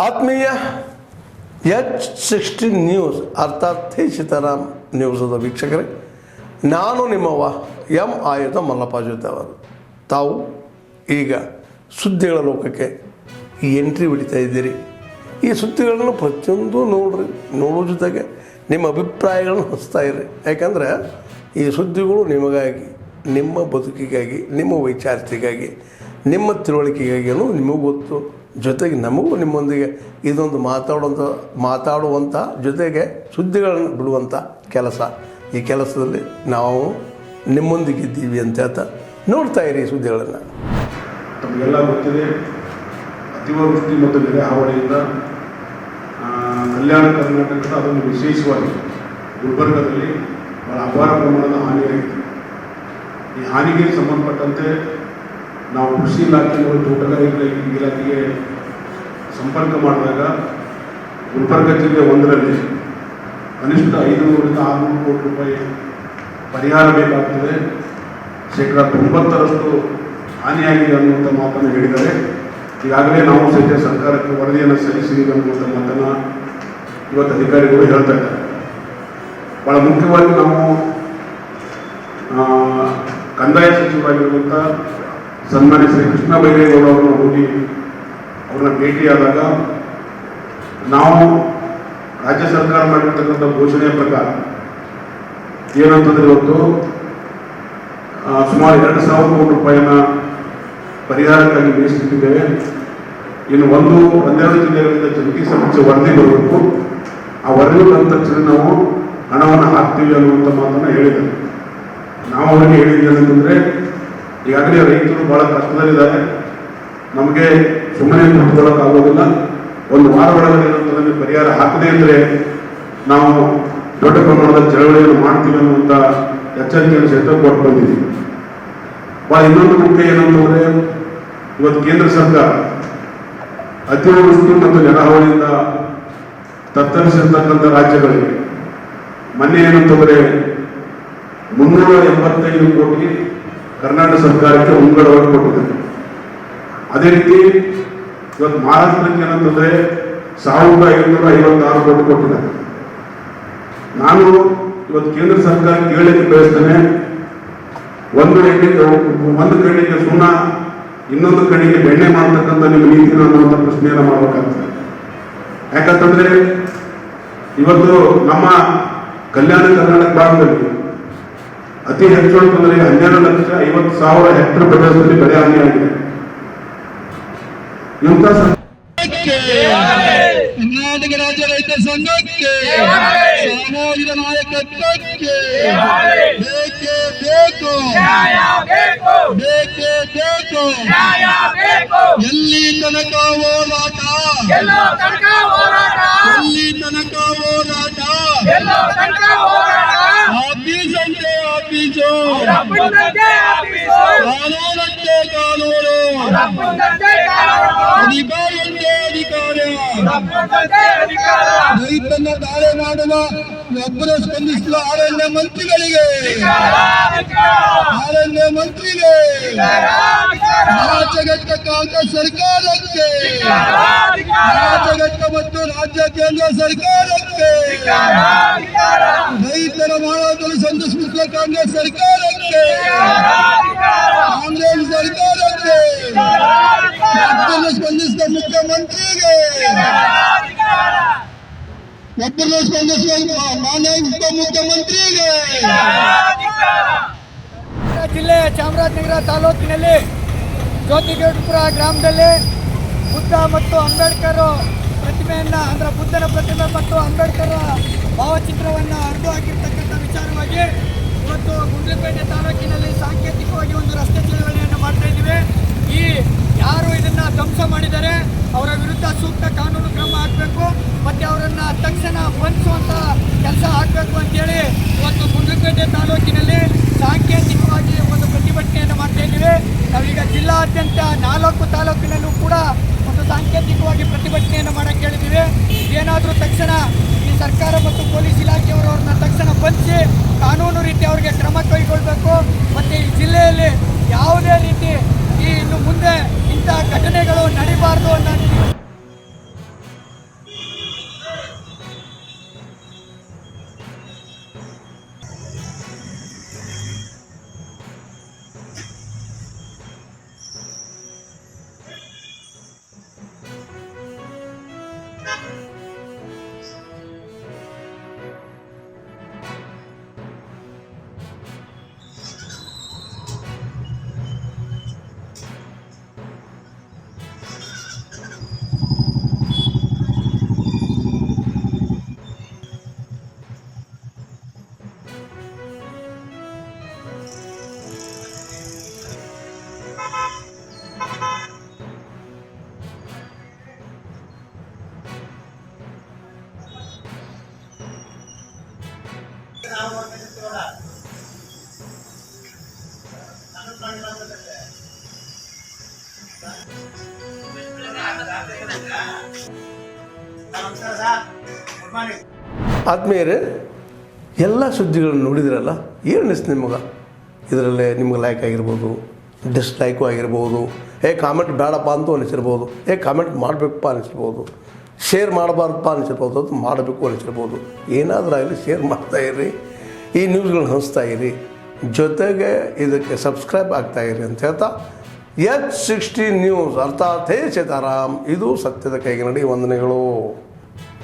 ಆತ್ಮೀಯ H16 news ಅರ್ಥಾತ್ ಹೇ ಸೀತಾರಾಮ್ ನ್ಯೂಸದ ವೀಕ್ಷಕರೇ, ನಾನು ನಿಮ್ಮವ ಎಂ ಆಯುಧ ಮಲ್ಲಪ್ಪ ಜೊತೆ ಅವರು. ತಾವು ಈಗ ಸುದ್ದಿಗಳ ಲೋಕಕ್ಕೆ ಎಂಟ್ರಿ ಹೊಡಿತಾ ಇದ್ದೀರಿ. ಈ ಸುದ್ದಿಗಳನ್ನು ಪ್ರತಿಯೊಂದು ನೋಡೋ ಜೊತೆಗೆ ನಿಮ್ಮ ಅಭಿಪ್ರಾಯಗಳನ್ನು ಹಂಚ್ತಾ ಇರಿ. ಯಾಕಂದರೆ ಈ ಸುದ್ದಿಗಳು ನಿಮಗಾಗಿ, ನಿಮ್ಮ ಬದುಕಿಗಾಗಿ, ನಿಮ್ಮ ವೈಚಾರಿಕೆಗಾಗಿ, ನಿಮ್ಮ ತಿಳುವಳಿಕೆಗಾಗಿಯೂ ನಿಮಗೂ ಗೊತ್ತು, ಜೊತೆಗೆ ನಮಗೂ ನಿಮ್ಮೊಂದಿಗೆ ಇದೊಂದು ಮಾತಾಡುವಂಥ ಜೊತೆಗೆ ಸುದ್ದಿಗಳನ್ನು ಬಿಡುವಂಥ ಕೆಲಸ. ಈ ಕೆಲಸದಲ್ಲಿ ನಾವು ನಿಮ್ಮೊಂದಿಗಿದ್ದೀವಿ ಅಂತ ಹೇಳ್ತಾ ನೋಡ್ತಾ ಇರಿ ಈ ಸುದ್ದಿಗಳನ್ನು. ತಮಗೆಲ್ಲ ಗೊತ್ತಿದೆ, ಅತಿವೃಷ್ಟಿ ಮತ್ತು ನೆರೆ ಹಾವಳಿಯಿಂದ ಕಲ್ಯಾಣ ಕರ್ನಾಟಕದ ಅದೊಂದು ವಿಶೇಷವಾಗಿ ಗುಲ್ಬರ್ಗದಲ್ಲಿ ಬಹಳ ಅಪಾರ ಪ್ರಮಾಣದ ಹಾನಿಯಾಗಿದೆ. ಈ ಹಾನಿಗೆ ಸಂಬಂಧಪಟ್ಟಂತೆ ನಾವು ಕೃಷಿ ಇಲಾಖೆ ಮತ್ತು ತೋಟಗಾರಿಕೆ ಇಲಾಖೆಗೆ ಸಂಪರ್ಕ ಮಾಡಿದಾಗ ಗುಲ್ಬರ್ಗ ಜಿಲ್ಲೆ ಒಂದರಲ್ಲಿ ಕನಿಷ್ಠ 500ರಿಂದ 600 ಕೋಟಿ ರೂಪಾಯಿ ಪರಿಹಾರ ಬೇಕಾಗ್ತದೆ, ಶೇಕಡ 90ರಷ್ಟು ಹಾನಿಯಾಗಿದೆ ಅನ್ನುವಂಥ ಮಾತನ್ನು ಹೇಳಿದ್ದಾರೆ. ಈಗಾಗಲೇ ನಾವು ಸಹಿತ ಸರ್ಕಾರಕ್ಕೆ ವರದಿಯನ್ನು ಸಲ್ಲಿಸಿದ್ದೀವಿ ಅನ್ನುವಂಥ ಮಾತನ್ನು ಇವತ್ತು ಅಧಿಕಾರಿಗಳು ಹೇಳ್ತಾ ಇದ್ದಾರೆ. ಭಾಳ ಮುಖ್ಯವಾಗಿ ನಾವು ಕಂದಾಯ ಸಚಿವರಾಗಿರುವಂಥ ಸನ್ಮಾನ್ಯ ಶ್ರೀ ಕೃಷ್ಣ ಬೈರೇಗೌಡ ಅವರನ್ನು ಹೋಗಿ ಅವ್ರನ್ನ ಭೇಟಿಯಾದಾಗ ನಾವು ರಾಜ್ಯ ಸರ್ಕಾರ ಮಾಡಿರ್ತಕ್ಕಂಥ ಘೋಷಣೆಯ ಪ್ರಕಾರ ಏನಂತಂದರೆ ಇವತ್ತು ಸುಮಾರು 2,000 ಕೋಟಿ ರೂಪಾಯಿನ ಪರಿಹಾರಕ್ಕಾಗಿ ಮೀಸಲಿಟ್ಟಿದ್ದೇವೆ. ಇನ್ನು 12 ಜಿಲ್ಲೆಗಳಿಂದ ಜಂಟಿ ಸಮೀಕ್ಷೆ ವರದಿ ಬರಬೇಕು. ಆ ವರದಿ ಬಂದ ತಕ್ಷಣ ನಾವು ಹಣವನ್ನು ಹಾಕ್ತೀವಿ ಅನ್ನುವಂಥ ಮಾತನ್ನು ಹೇಳಿದ್ದಾರೆ. ನಾವು ಅವರಿಗೆ ಹೇಳಿದ್ವಿ ಅಂತಂದರೆ, ಈಗಾಗಲೇ ರೈತರು ಭಾಳ ಕಷ್ಟದಲ್ಲಿದ್ದಾರೆ, ನಮಗೆ ಸುಮ್ಮನೆ ಕೂತ್ಕೊಳ್ಳೋಕ್ಕಾಗೋದಿಲ್ಲ, ಒಂದು ವಾರ ಒಳಗಡೆ ನಮಗೆ ಪರಿಹಾರ ಹಾಕದೇ ಇದ್ದರೆ ನಾವು ದೊಡ್ಡ ಪ್ರಮಾಣದ ಚಳವಳಿಯನ್ನು ಮಾಡ್ತೀವಿ ಅನ್ನುವಂಥ ಎಚ್ಚರಿಕೆಯನ್ನು ಸಹಿತ ಕೊಟ್ಟು ಬಂದಿದ್ದೀವಿ. ಭಾಳ ಇನ್ನೊಂದು ಮುಖ್ಯ ಏನಂತಂದರೆ, ಇವತ್ತು ಕೇಂದ್ರ ಸರ್ಕಾರ ಅತಿವೃಷ್ಟಿ ಮತ್ತು ನೆರೆಹಾವಳಿಯಿಂದ ತತ್ತರಿಸಿರ್ತಕ್ಕಂಥ ರಾಜ್ಯಗಳಿಗೆ ಮೊನ್ನೆ ಏನಂತಂದರೆ 385 ಕೋಟಿ ಕರ್ನಾಟಕ ಸರ್ಕಾರಕ್ಕೆ ಮುಂಗಡವಾಗಿ ಕೊಟ್ಟಿದ್ದಾರೆ. ಅದೇ ರೀತಿ ಇವತ್ತು ಮಹಾರಾಷ್ಟ್ರಕ್ಕೆ ಏನಂತಂದರೆ 1,556 ಕೋಟಿ ಕೊಟ್ಟಿದ್ದಾರೆ. ನಾನು ಇವತ್ತು ಕೇಂದ್ರ ಸರ್ಕಾರ ಕೇಳಲಿಕ್ಕೆ ಬಯಸ್ತೇನೆ, ಒಂದು ಕಡೆಗೆ ಸುಣ್ಣ, ಇನ್ನೊಂದು ಕಡೆಗೆ ಬೆಣ್ಣೆ ಮಾಡತಕ್ಕಂಥ ನಿಮ್ಮ ನೀತಿನ ಅನ್ನುವಂಥ ಪ್ರಶ್ನೆಯನ್ನು ಮಾಡಬೇಕಾಗ್ತದೆ. ಯಾಕಂತಂದ್ರೆ ಇವತ್ತು ನಮ್ಮ ಕಲ್ಯಾಣ ಕರ್ನಾಟಕ ಭಾಗದಲ್ಲಿ ಅತಿ ಹೆಚ್ಚು ಅಂತಂದ್ರೆ 12,50,000 ಹೆಕ್ಟರ್ ಪ್ರದೇಶದಲ್ಲಿ ಬೆಳೆ ಹಾನಿಯಾಗಿದೆ. ಇಂಥ ಕರ್ನಾಟಕ ರಾಜ್ಯ ರೈತ ಸಂಘಕ್ಕೆ ಸಾಮಾಜಿಕ ನಾಯಕತ್ವಕ್ಕೆ ಬೇಕೇ ಬೇಕು, ಬೇಕೇ ಬೇಕು. ಎಲ್ಲಿ ತನಕ ಹೋರಾಟ, ಎಲ್ಲಿ ತನಕ ಹೋರಾಟ, ಆಫೀಸ್ ಅಂತೆ ಆಫೀಸು, ಕಾನೂನಂತೆ ಕಾನೂನು, ಅಧಿಕಾರಿಯಂತೆ ಅಧಿಕಾರ. ರೈತನ್ನ ದಾಳಿ ಮಾಡುವ ಒಬ್ಬರು ಸ್ಪಂದಿಸಲು ಅರಣ್ಯ ಮಂತ್ರಿಗಳಿಗೆ, ರಾಜ್ಯಘಟ್ಟ ಕಾಂಗ್ರೆಸ್ ಸರ್ಕಾರಕ್ಕೆ, ರಾಜ್ಯಘಟ್ಟ ಮತ್ತು ರಾಜ್ಯ ಕೇಂದ್ರ ಸರ್ಕಾರಕ್ಕೆ, ರೈತರ ಮಾನವದಲ್ಲಿ ಸಂತೋಷಿಸುವ ಕಾಂಗ್ರೆಸ್ ಸರ್ಕಾರಕ್ಕೆ, ಕಾಂಗ್ರೆಸ್ ಸರ್ಕಾರಕ್ಕೆ, ಸ್ಪಂದಿಸಿದ ಮುಖ್ಯಮಂತ್ರಿಗೆ, ಒಬ್ಬರನ್ನು ಸ್ಪಂದಿಸುವ ಮಾನ್ಯ ಉಪಮುಖ್ಯಮಂತ್ರಿಗೆ. ಜಿಲ್ಲೆಯ ಚಾಮರಾಜನಗರ ತಾಲೂಕಿನಲ್ಲಿ ಜ್ಯೋತಿಗೌಡಪುರ ಗ್ರಾಮದಲ್ಲಿ ಬುದ್ಧ ಮತ್ತು ಅಂಬೇಡ್ಕರ್ ಪ್ರತಿಮೆಯನ್ನು, ಅಂದರೆ ಬುದ್ಧನ ಪ್ರತಿಮೆ ಮತ್ತು ಅಂಬೇಡ್ಕರ್ ಭಾವಚಿತ್ರವನ್ನು ಹರಿದು ಹಾಕಿರ್ತಕ್ಕಂಥ ವಿಚಾರವಾಗಿ ಇವತ್ತು ಗುಂಡ್ಲುಪೇಟೆ ತಾಲೂಕಿನಲ್ಲಿ ಸಾಂಕೇತಿಕವಾಗಿ ಒಂದು ರಸ್ತೆ ಚಳವಳಿಯನ್ನು ಮಾಡ್ತಾ ಇದ್ದೀವಿ. ಈ ಯಾರು ಇದನ್ನು ಧ್ವಂಸ ಮಾಡಿದ್ದಾರೆ ಅವರ ವಿರುದ್ಧ ಸೂಕ್ತ ಕಾನೂನು ಕ್ರಮ ಆಗಬೇಕು ಮತ್ತು ಅವರನ್ನು ತಕ್ಷಣ ಬಂಧಿಸುವಂಥ ಕೆಲಸ ಆಗಬೇಕು ಅಂತೇಳಿ ಇವತ್ತು ಗುಂಡ್ಲುಪೇಟೆ ತಾಲೂಕಿನಲ್ಲಿ ಸಾಂಕೇತಿಕವಾಗಿ ಒಂದು ಪ್ರತಿಭಟನೆಯನ್ನು ಮಾಡ್ತಾ ಇದ್ದೀವಿ. ನಾವೀಗ ಜಿಲ್ಲಾದ್ಯಂತ 4 ತಾಲೂಕಿನಲ್ಲೂ ಕೂಡ ಒಂದು ಸಾಂಕೇತಿಕವಾಗಿ ಪ್ರತಿಭಟನೆಯನ್ನು ಮಾಡೋಕ್ಕೆ ಹೇಳಿದ್ದೀವಿ. ಏನಾದರೂ ತಕ್ಷಣ ಈ ಸರ್ಕಾರ ಮತ್ತು ಪೊಲೀಸ್ ಇಲಾಖೆಯವರು ಅವ್ರನ್ನ ತಕ್ಷಣ ಬಂಧಿಸಿ ಕಾನೂನು ರೀತಿ ಅವರಿಗೆ ಕ್ರಮ ಕೈಗೊಳ್ಳಬೇಕು ಮತ್ತು ಈ ಜಿಲ್ಲೆಯಲ್ಲಿ ಯಾವುದೇ ರೀತಿ ಇನ್ನು ಮುಂದೆ ಇಂಥ ಘಟನೆಗಳು ನಡೀಬಾರ್ದು ಅನ್ನೋ ಆದ್ಮೇಲೆ ಎಲ್ಲ ಸುದ್ದಿಗಳನ್ನು ನೋಡಿದ್ರಲ್ಲ, ಏನು ಅನಿಸ್ತು ನಿಮಗೆ? ಇದರಲ್ಲೇ ನಿಮ್ಗೆ ಲೈಕ್ ಆಗಿರ್ಬೋದು, ಡಿಸ್ಲೈಕು ಆಗಿರ್ಬೋದು, ಕಾಮೆಂಟ್ ಬೇಡಪ್ಪ ಅಂತೂ ಅನಿಸಿರ್ಬೋದು, ಕಾಮೆಂಟ್ ಮಾಡಬೇಕಪ್ಪ ಅನಿಸಿರ್ಬೋದು, ಶೇರ್ ಮಾಡಬಾರ್ದಪ್ಪ ಅನಿಸಿರ್ಬೋದು, ಅದು ಮಾಡಬೇಕು ಅನಿಸಿರ್ಬೋದು. ಏನಾದರೂ ಆಗಲಿ ಶೇರ್ ಮಾಡ್ತಾಯಿರಿ, ಈ ನ್ಯೂಸ್ಗಳನ್ನ ಹಂಚ್ತಾ ಇರಿ, ಜೊತೆಗೆ ಇದಕ್ಕೆ ಸಬ್ಸ್ಕ್ರೈಬ್ ಆಗ್ತಾಯಿರಿ ಅಂತ ಹೇಳ್ತಾ H16 ನ್ಯೂಸ್ ಅರ್ಥಾತ್ ಹೇ ಸೀತಾರಾಮ್, ಇದು ಸತ್ಯದ ಕೈಗೆ ನಡಿ. ವಂದನೆಗಳು.